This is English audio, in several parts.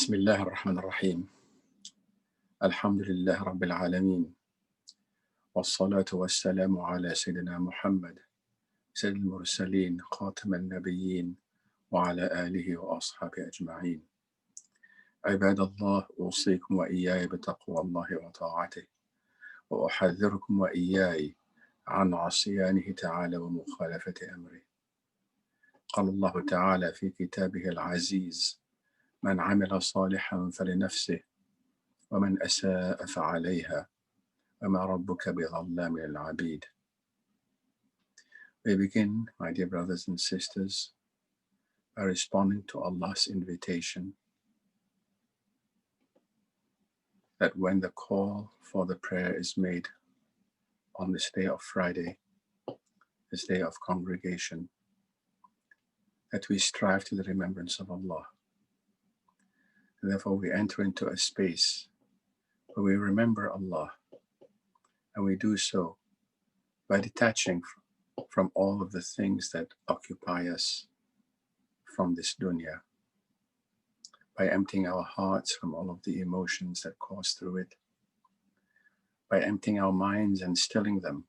بسم الله الرحمن الرحيم الحمد لله رب العالمين والصلاة والسلام على سيدنا محمد سيد المرسلين خاتم النبيين وعلى آله وأصحابه أجمعين. عباد الله، أوصيكم وإياي بتقوى الله وطاعته، وأحذركم وإياي عن عصيانه تعالى ومخالفة أمره. قال الله تعالى في كتابه العزيز: من عمل صالحا فلنفسه ومن أساء فعليها وما ربك بظلام للعبيد. We begin, my dear brothers and sisters, by responding to Allah's invitation that when the call for the prayer is made on this day of Friday, this day of congregation, that we strive to the remembrance of Allah. And therefore we enter into a space where we remember Allah, and we do so by detaching from all of the things that occupy us from this dunya, by emptying our hearts from all of the emotions that course through it, by emptying our minds and stilling them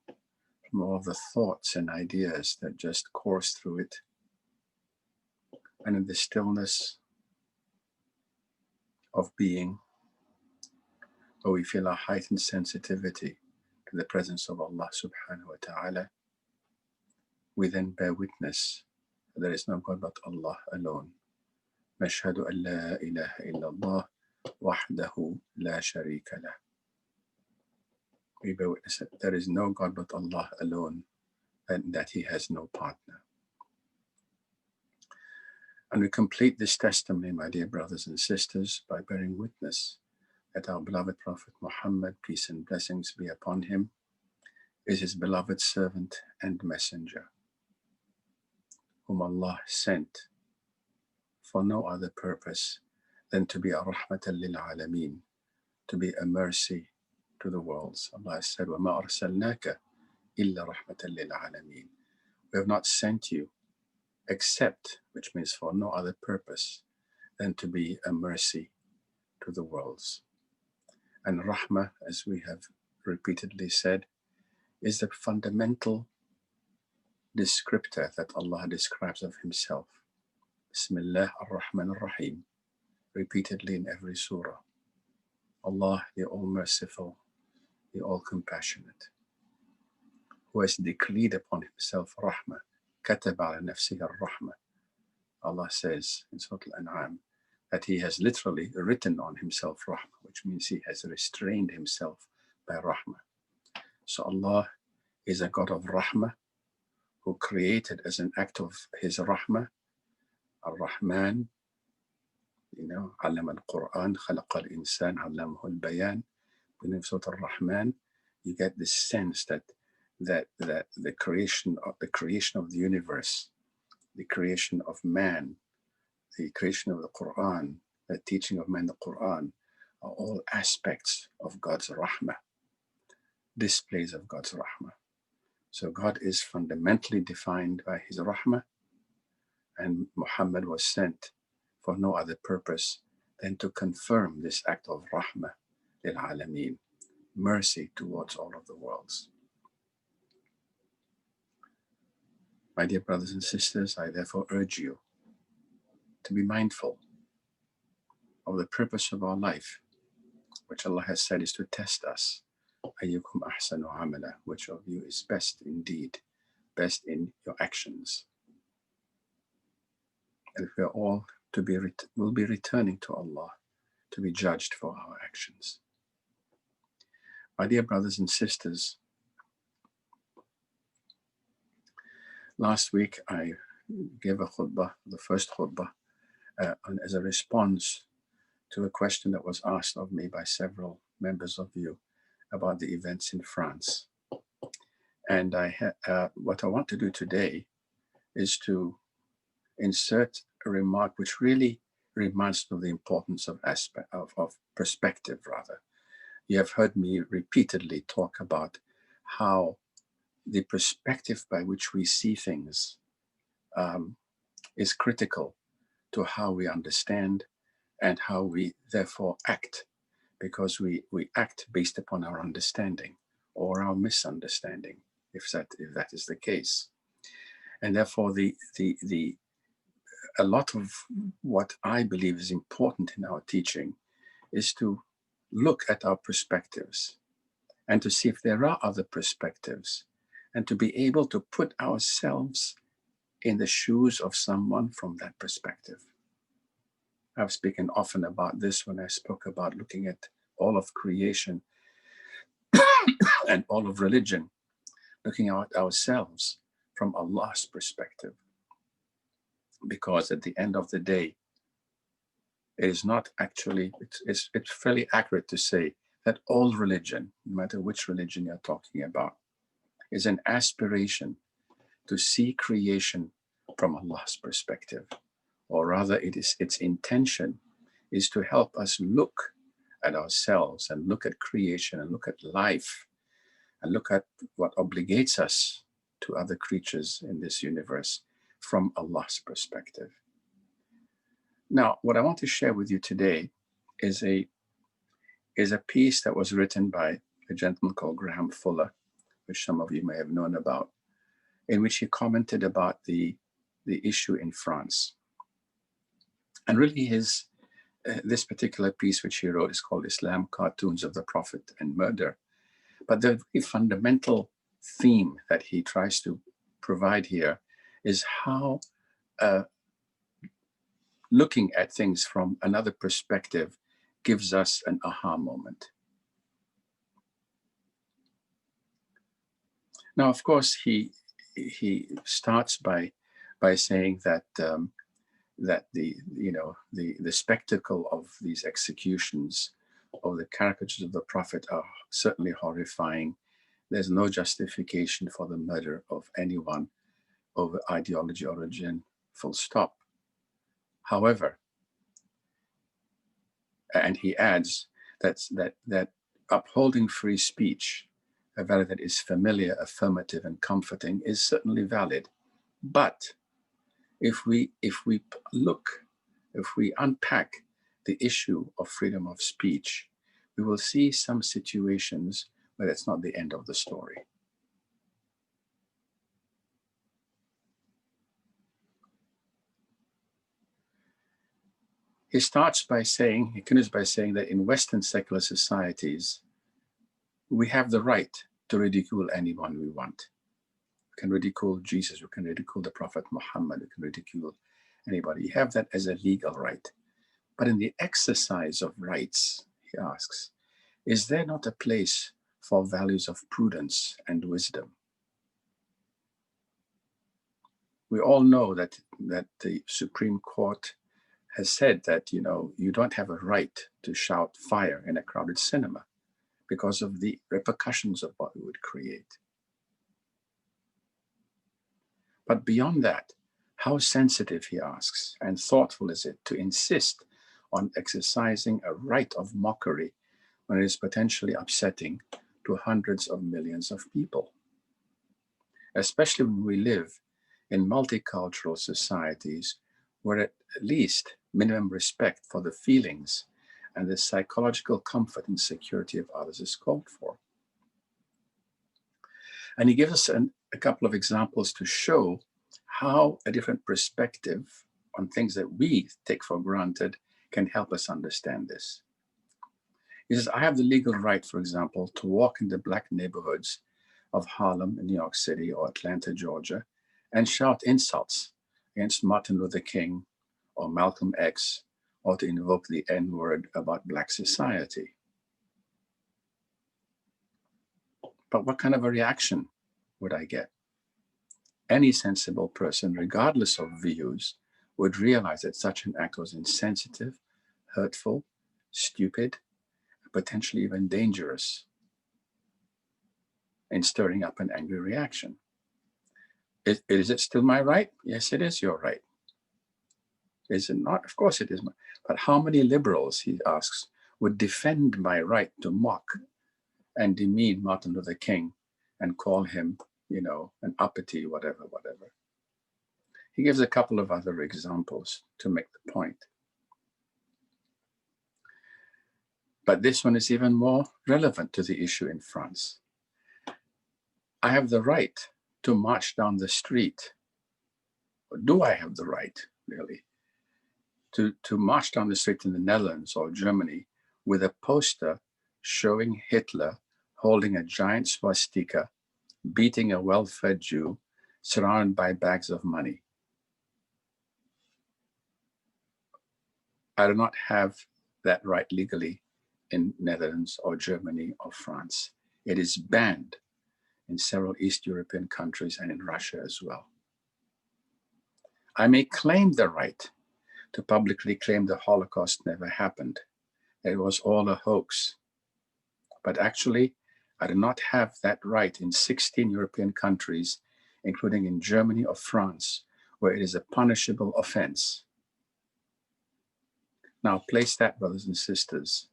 from all of the thoughts and ideas that just course through it. And in the stillness of being, where we feel a heightened sensitivity to the presence of Allah subhanahu wa ta'ala, we then bear witness that there is no God but Allah alone. نشهد أن لا إله إلا الله وحده لا شريك له. We bear witness that there is no God but Allah alone, and that He has no partner. And we complete this testimony, my dear brothers and sisters, by bearing witness that our beloved Prophet Muhammad, peace and blessings be upon him, is His beloved servant and messenger, whom Allah sent for no other purpose than to be a rahmatan lil alameen, to be a mercy to the worlds. Allah said, وَمَا أَرْسَلْنَاكَ إِلَّا رَحْمَةً لِلْعَالَمِينَ. We have not sent you except, which means for no other purpose than to be a mercy to the worlds. And rahmah, as we have repeatedly said, is the fundamental descriptor that Allah describes of Himself. Bismillah ar-Rahman ar-Rahim, repeatedly in every surah. Allah, the All-Merciful, the All-Compassionate, who has decreed upon Himself rahmah, كتب على نفسه الرحمة. Allah says in Surah Al-An'am that He has literally written on Himself rahmah, which means He has restrained Himself by rahmah. So Allah is a God of rahmah, who created as an act of His rahmah, Ar-Rahman, علم القرآن خلق الإنسان علمه البيان. In Surah Ar-Rahman, you get this sense that the creation of the universe, the creation of man, the creation of the Quran, the teaching of man, the Quran, are all aspects of God's rahmah, displays of God's rahmah. So God is fundamentally defined by His rahmah, and Muhammad was sent for no other purpose than to confirm this act of rahmah lil alameen, mercy towards all of the worlds. My dear brothers and sisters, I therefore urge you to be mindful of the purpose of our life, which Allah has said is to test us. Ayyukum ahsanu amala, which of you is best indeed, best in your actions. And we are all will be returning to Allah to be judged for our actions. My dear brothers and sisters, last week I gave a khutbah, the first khutbah, as a response to a question that was asked of me by several members of you about the events in France. And what I want to do today is to insert a remark which really reminds me of the importance of perspective, rather. You have heard me repeatedly talk about how the perspective by which we see things is critical to how we understand and how we therefore act, because we act based upon our understanding or our misunderstanding, if that is the case. And therefore, a lot of what I believe is important in our teaching is to look at our perspectives and to see if there are other perspectives, and to be able to put ourselves in the shoes of someone from that perspective. I've spoken often about this when I spoke about looking at all of creation and all of religion, looking at ourselves from Allah's perspective. Because at the end of the day, it is not actually, it's fairly accurate to say that all religion, no matter which religion you're talking about, is an aspiration to see creation from Allah's perspective. Or rather, its intention is to help us look at ourselves and look at creation and look at life and look at what obligates us to other creatures in this universe from Allah's perspective. Now, what I want to share with you today is a piece that was written by a gentleman called Graham Fuller, which some of you may have known about, in which he commented about the issue in France. And really this particular piece which he wrote is called Islam, Cartoons of the Prophet and Murder. But the very fundamental theme that he tries to provide here is how looking at things from another perspective gives us an aha moment. Now, of course, he starts by saying that the spectacle of these executions of the caricatures of the Prophet are certainly horrifying. There's no justification for the murder of anyone over ideology or religion, full stop. However, and he adds that upholding free speech, a value that is familiar, affirmative, and comforting, is certainly valid. But if we unpack the issue of freedom of speech, we will see some situations where it's not the end of the story. He continues by saying that in Western secular societies, we have the right to ridicule anyone we want. We can ridicule Jesus, we can ridicule the Prophet Muhammad, we can ridicule anybody. You have that as a legal right. But in the exercise of rights, he asks, is there not a place for values of prudence and wisdom? We all know that the Supreme Court has said that, you don't have a right to shout fire in a crowded cinema because of the repercussions of what it would create. But beyond that, how sensitive, he asks, and thoughtful is it to insist on exercising a right of mockery when it is potentially upsetting to hundreds of millions of people? Especially when we live in multicultural societies where at least minimum respect for the feelings and the psychological comfort and security of others is called for. And he gives us a couple of examples to show how a different perspective on things that we take for granted can help us understand this. He says, I have the legal right, for example, to walk in the Black neighborhoods of Harlem in New York City or Atlanta, Georgia, and shout insults against Martin Luther King or Malcolm X, or to invoke the N-word about Black society. But what kind of a reaction would I get? Any sensible person, regardless of views, would realize that such an act was insensitive, hurtful, stupid, and potentially even dangerous in stirring up an angry reaction. Is it still my right? Yes, it is your right. Is it not? Of course it is. But how many liberals, he asks, would defend my right to mock and demean Martin Luther King and call him, an uppity, whatever. He gives a couple of other examples to make the point. But this one is even more relevant to the issue in France. I have the right to march down the street. Or do I have the right, really, to march down the street in the Netherlands or Germany with a poster showing Hitler holding a giant swastika, beating a well-fed Jew, surrounded by bags of money? I do not have that right legally in Netherlands or Germany or France. It is banned in several East European countries and in Russia as well. I may claim the right to publicly claim the Holocaust never happened. It was all a hoax. But actually, I do not have that right in 16 European countries, including in Germany or France, where it is a punishable offense. Now place that, brothers and sisters.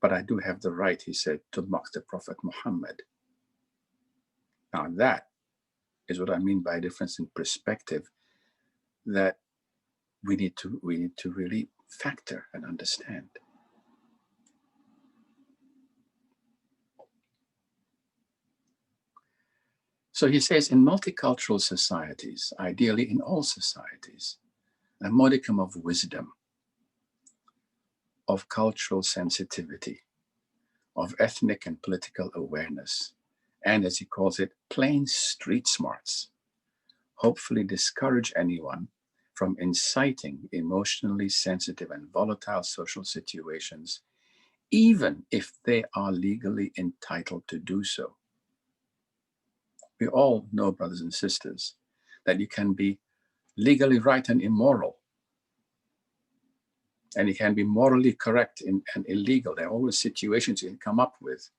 But I do have the right, he said, to mock the Prophet Muhammad. Now that is what I mean by a difference in perspective that we need to really factor and understand. So he says, in multicultural societies, ideally in all societies, a modicum of wisdom, of cultural sensitivity, of ethnic and political awareness, and as he calls it, plain street smarts, hopefully discourage anyone from inciting emotionally sensitive and volatile social situations, even if they are legally entitled to do so. We all know, brothers and sisters, that you can be legally right and immoral, and you can be morally correct and illegal. There are always situations you can come up with,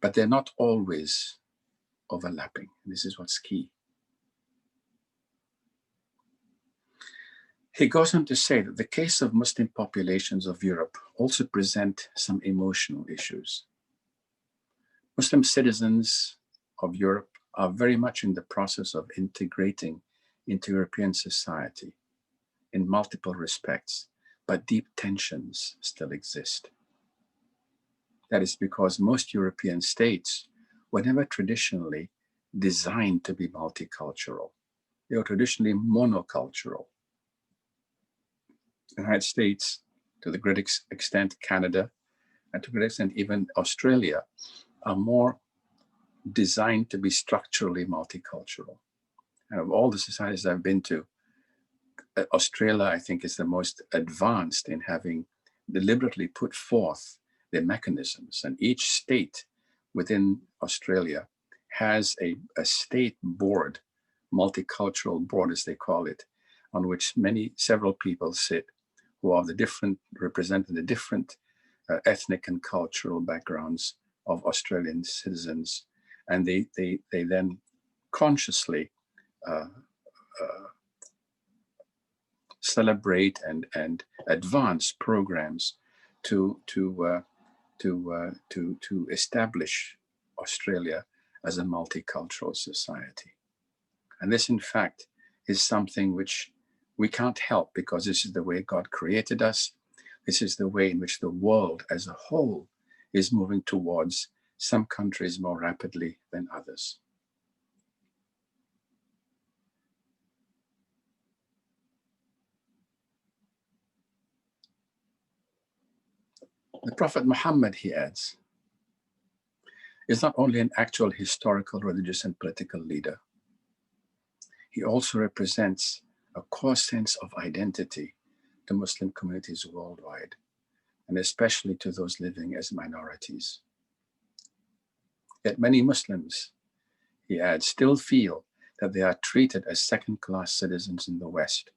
but they're not always overlapping. This is what's key. He goes on to say that the case of Muslim populations of Europe also present some emotional issues. Muslim citizens of Europe are very much in the process of integrating into European society in multiple respects, but deep tensions still exist. That is because most European states were never traditionally designed to be multicultural. They were traditionally monocultural. The United States, to the great extent Canada, and to a great extent even Australia, are more designed to be structurally multicultural. And of all the societies I've been to, Australia, I think, is the most advanced in having deliberately put forth the mechanisms. And each state within Australia has a state board, multicultural board, as they call it, on which several people sit who are representing the different ethnic and cultural backgrounds of Australian citizens. And they then consciously celebrate and advance programs to establish Australia as a multicultural society. And this, in fact, is something which we can't help, because this is the way God created us. This is the way in which the world as a whole is moving towards, some countries more rapidly than others. The Prophet Muhammad, he adds, is not only an actual historical, religious, and political leader. He also represents a core sense of identity to Muslim communities worldwide, and especially to those living as minorities. Yet many Muslims, he adds, still feel that they are treated as second-class citizens in the West,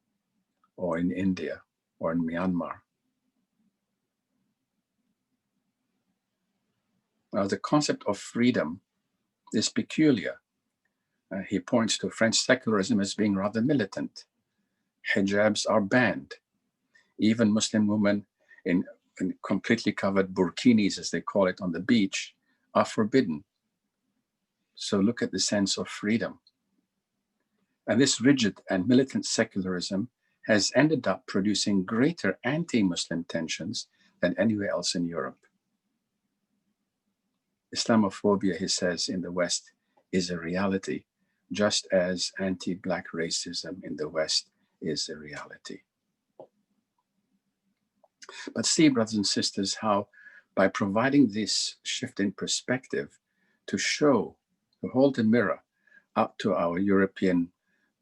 or in India, or in Myanmar. Now, the concept of freedom is peculiar. He points to French secularism as being rather militant. Hijabs are banned. Even Muslim women in completely covered burkinis, as they call it, on the beach, are forbidden. So look at the sense of freedom. And this rigid and militant secularism has ended up producing greater anti-Muslim tensions than anywhere else in Europe. Islamophobia, he says, in the West is a reality, just as anti-Black racism in the West is a reality. But see, brothers and sisters, how by providing this shift in perspective to hold the mirror up to our European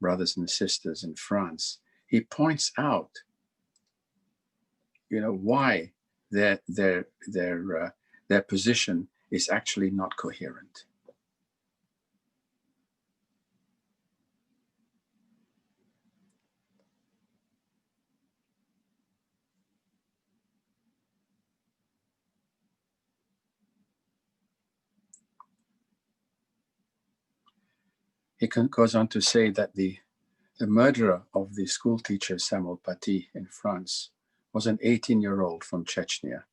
brothers and sisters in France, he points out, why their position is actually not coherent. He goes on to say that the murderer of the school teacher Samuel Paty in France was an 18-year-old from Chechnya,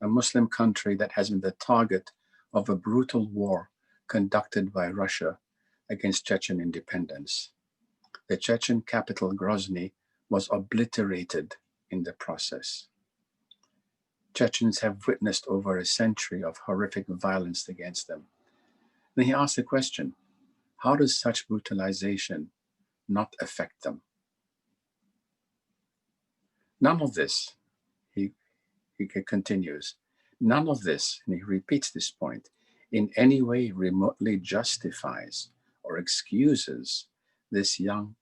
a Muslim country that has been the target of a brutal war conducted by Russia against Chechen independence. The Chechen capital, Grozny, was obliterated in the process. Chechens have witnessed over a century of horrific violence against them. Then he asks the question, how does such brutalization not affect them? None of this, he continues, none of this, and he repeats this point, in any way remotely justifies or excuses this young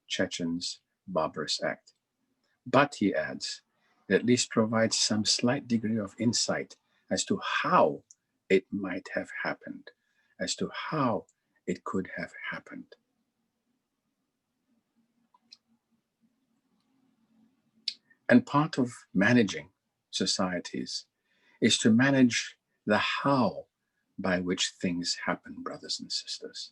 Chechen's barbarous act. But, he adds, it at least provides some slight degree of insight as to how it might have happened, as to how it could have happened. And part of managing societies is to manage the how by which things happen, brothers and sisters.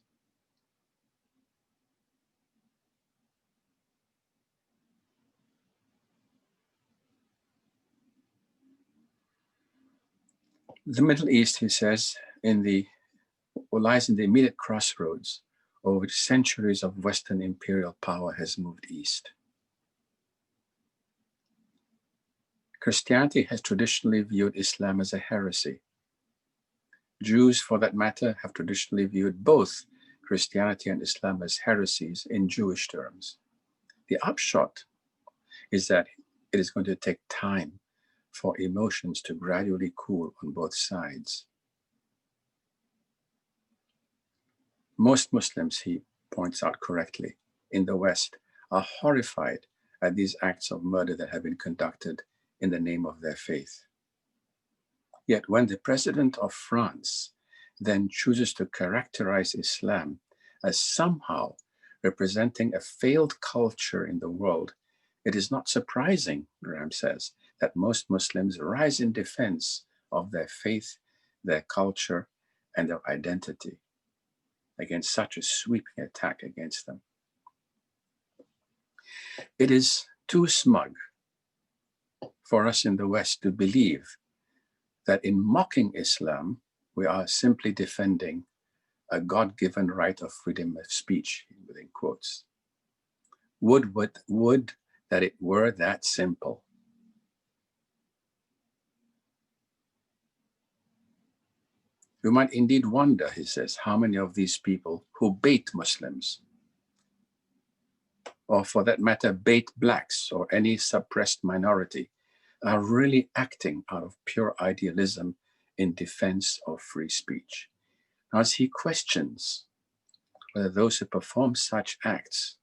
The Middle East, he says, lies in the immediate crossroads over which centuries of Western imperial power has moved east. Christianity has traditionally viewed Islam as a heresy. Jews, for that matter, have traditionally viewed both Christianity and Islam as heresies in Jewish terms. The upshot is that it is going to take time for emotions to gradually cool on both sides. Most Muslims, he points out correctly, in the West are horrified at these acts of murder that have been conducted in the name of their faith. Yet when the president of France then chooses to characterize Islam as somehow representing a failed culture in the world, it is not surprising, Graham says, that most Muslims rise in defense of their faith, their culture, and their identity against such a sweeping attack against them. It is too smug for us in the West to believe that in mocking Islam, we are simply defending a God-given right of freedom of speech, within quotes. Would that it were that simple. You might indeed wonder, he says, how many of these people who bait Muslims, or for that matter, bait blacks or any suppressed minority, are really acting out of pure idealism in defense of free speech. As he questions whether those who perform such acts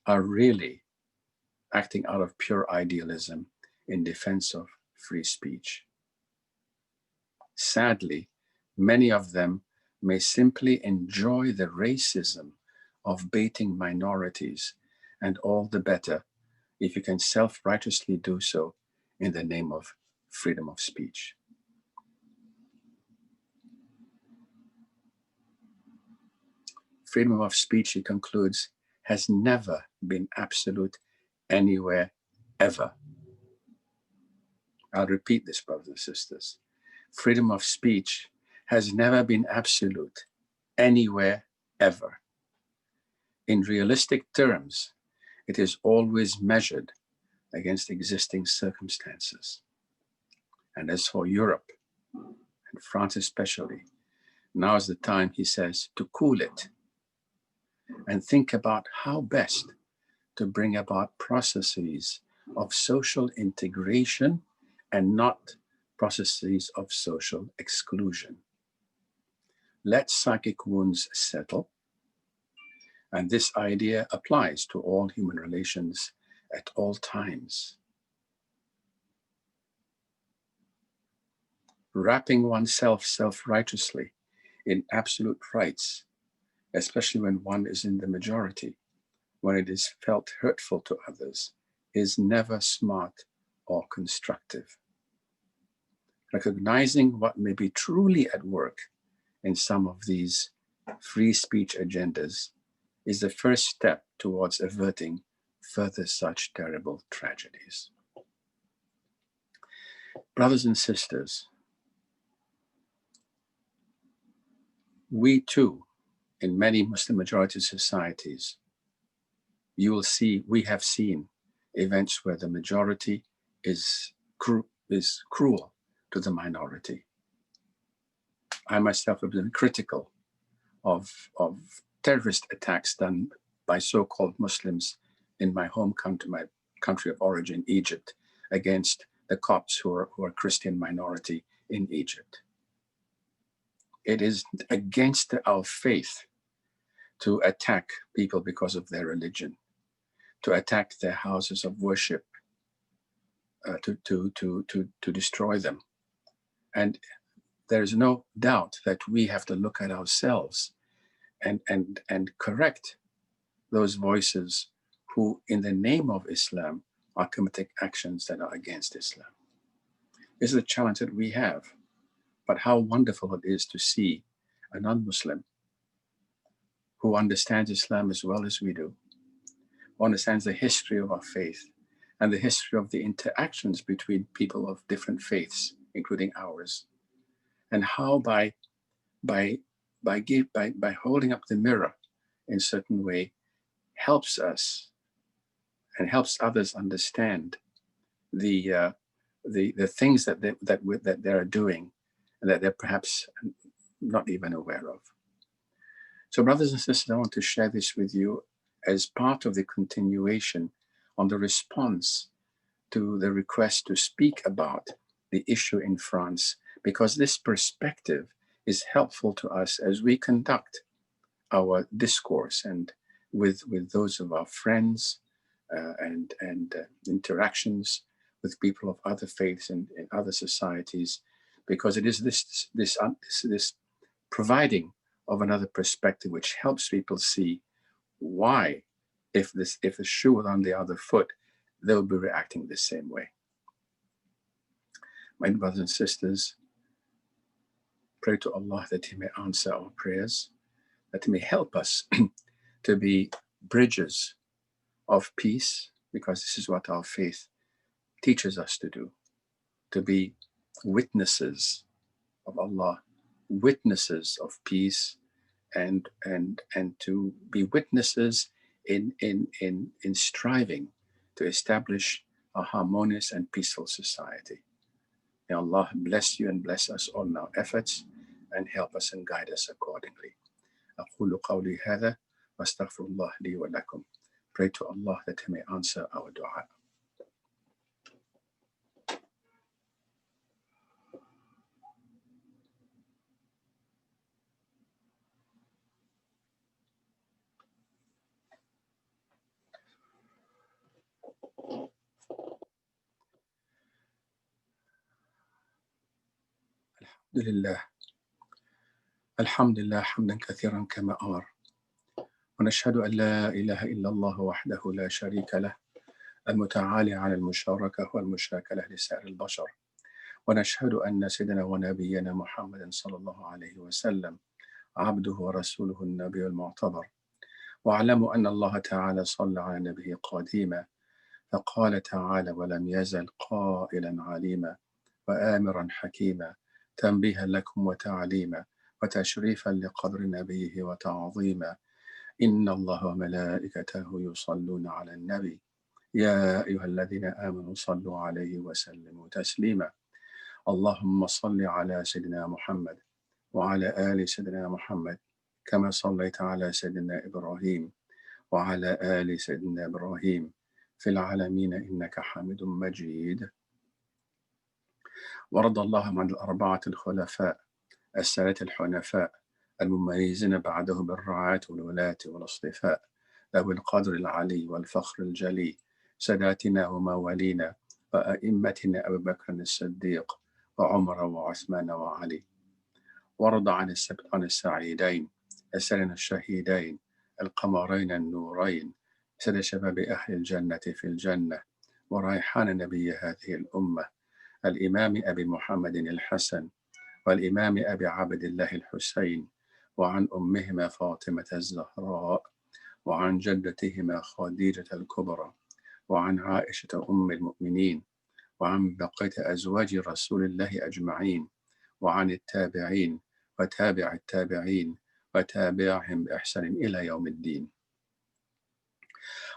are really acting out of pure idealism in defense of free speech. Sadly, many of them may simply enjoy the racism of baiting minorities, and all the better if you can self-righteously do so in the name of freedom of speech. Freedom of speech, he concludes, has never been absolute anywhere, ever. I'll repeat this, brothers and sisters. Freedom of speech has never been absolute anywhere, ever. In realistic terms, it is always measured against existing circumstances. And as for Europe, and France especially, now is the time, he says, to cool it and think about how best to bring about processes of social integration and not processes of social exclusion. Let psychic wounds settle. And this idea applies to all human relations at all times. Wrapping oneself self-righteously in absolute rights, especially when one is in the majority, when it is felt hurtful to others, is never smart or constructive. Recognizing what may be truly at work in some of these free speech agendas is the first step towards averting further such terrible tragedies. Brothers and sisters, we too, in many Muslim majority societies, we have seen events where the majority is cruel to the minority. I myself have been critical of terrorist attacks done by so-called Muslims in my home country, my country of origin, Egypt, against the Copts who are Christian minority in Egypt. It is against our faith to attack people because of their religion, to attack their houses of worship, to destroy them. And there is no doubt that we have to look at ourselves and correct those voices who, in the name of Islam, are committing actions that are against Islam. This is a challenge that we have. But how wonderful it is to see a non-Muslim who understands Islam as well as we do, who understands the history of our faith and the history of the interactions between people of different faiths, including ours, and how by holding up the mirror in a certain way helps us and helps others understand the things that they are doing and that they're perhaps not even aware of. So brothers and sisters, I want to share this with you as part of the continuation on the response to the request to speak about the issue in France, because this perspective is helpful to us as we conduct our discourse and with those of our friends and interactions with people of other faiths and in other societies, because it is this providing of another perspective which helps people see why, if the shoe was on the other foot, they'll be reacting the same way. My brothers and sisters, pray to Allah that He may answer our prayers, that He may help us to be bridges of peace, because this is what our faith teaches us to do, to be witnesses of Allah, witnesses of peace, and to be witnesses in striving to establish a harmonious and peaceful society. May Allah bless you and bless us all in our efforts and help us and guide us accordingly. أقول قولي هذا واستغفر الله لي ولكم. Pray to Allah that He may answer our dua. الحمد لله حمدا كثيرا كما أمر، ونشهد أن لا إله إلا الله وحده لا شريك له المتعالي عن المشاركة والمشاكلة لسائر البشر، ونشهد أن سيدنا ونبينا محمدا صلى الله عليه وسلم عبده ورسوله النبي المعتبر. واعلموا أن الله تعالى صلى على نبيه قديما، فقال تعالى: ولم يزل قائلا عليما وآمرا حكيما، تنبيها لكم وتعليما وتشريفا لقدر نبيه وتعظيما. إن الله وملائكته يصلون على النبي يا أيها الذين آمنوا صلوا عليه وسلموا تسليما. اللهم صل على سيدنا محمد وعلى آل سيدنا محمد كما صليت على سيدنا إبراهيم وعلى آل سيدنا إبراهيم في العالمين إنك حميد مجيد. ورضى الله عن الأربعة الخلفاء السادة الحنفاء المميزين بعده بالرعاة والولاة والاصطفاء ذوي القدر العلي والفخر الجلي ساداتنا وموالينا وأئمتنا أبي بكر الصديق وعمر وعثمان وعلي. ورضى عن السبقين السعيدين السنن الشهيدين القمرين النورين سيد شباب أهل الجنة في الجنة وريحان نبي هذه الأمة الإمام أبي محمد الحسن والإمام أبي عبد الله الحسين وعن أمهما فاطمة الزهراء وعن جدتهما خديجة الكبرى وعن عائشة أم المؤمنين وعن بقية أزواج رسول الله أجمعين وعن التابعين وتابع التابعين وتابعهم بإحسان إلى يوم الدين.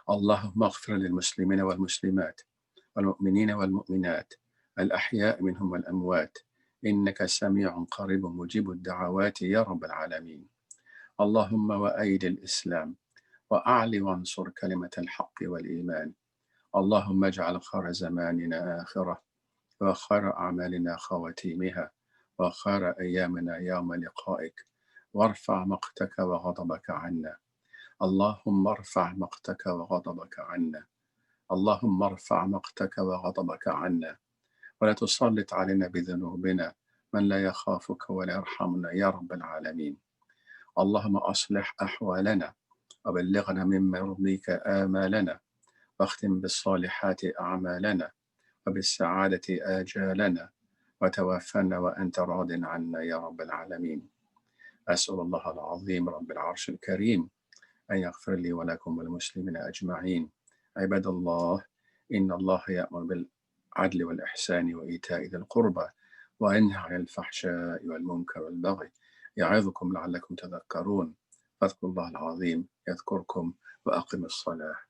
اللهم اغفر للمسلمين والمسلمات والمؤمنين والمؤمنات الأحياء منهم والأموات إنك سميع قريب مجيب الدعوات يا رب العالمين. اللهم وأيد الإسلام وأعل وانصر كلمة الحق والإيمان. اللهم اجعل خير زماننا آخرة وخير أعمالنا خواتيمها وخير أيامنا يوم لقائك وارفع مقتك وغضبك عنا. اللهم ارفع مقتك وغضبك عنا. اللهم ارفع مقتك وغضبك عنا ولا تسلط علينا بذنوبنا من لا يخافك ولا يرحمنا يا رب العالمين. اللهم أصلح أحوالنا وبلغنا مما يرضيك آمالنا واختم بالصالحات أعمالنا وبالسعادة آجالنا وتوفنا وأنت راض عنا يا رب العالمين. أسأل الله العظيم رب العرش الكريم أن يغفر لي ولكم والمسلمين أجمعين. عباد الله، إن الله يأمر بالعدل والإحسان وإيتاء ذي القربى وينهى عن الفحشاء والمنكر والبغي يعظكم لعلكم تذكرون. فاذكروا الله العظيم يذكركم وأقم الصلاة.